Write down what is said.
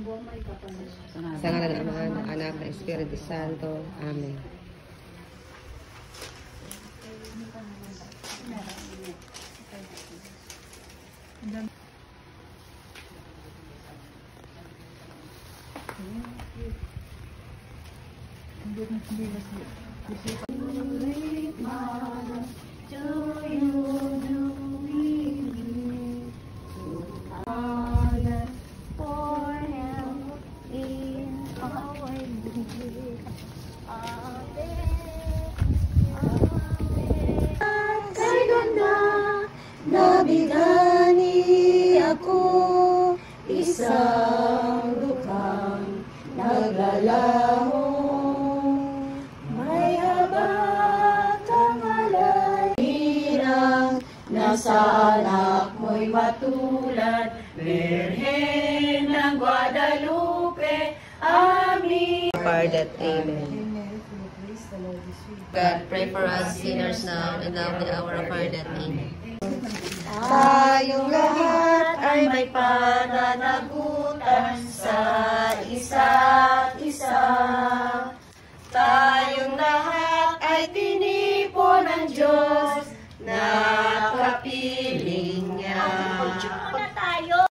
Sa ngalan ng Ama, ng Anak, ng Espiritu Santo. Amen. Kay ganda nabigani ako, isang dukhang naglalaho. May habag kang alay, hirang nasa anak mo'y matulad, Birhen ng Guadalupe. Amen. Pardon. Amen. God, pray for us sinners now and now in the hour of our death. Amen. Tayong lahat ay may pananagutan sa isa't isa. Tayong lahat ay tinipon ng Diyos na kapiling niya.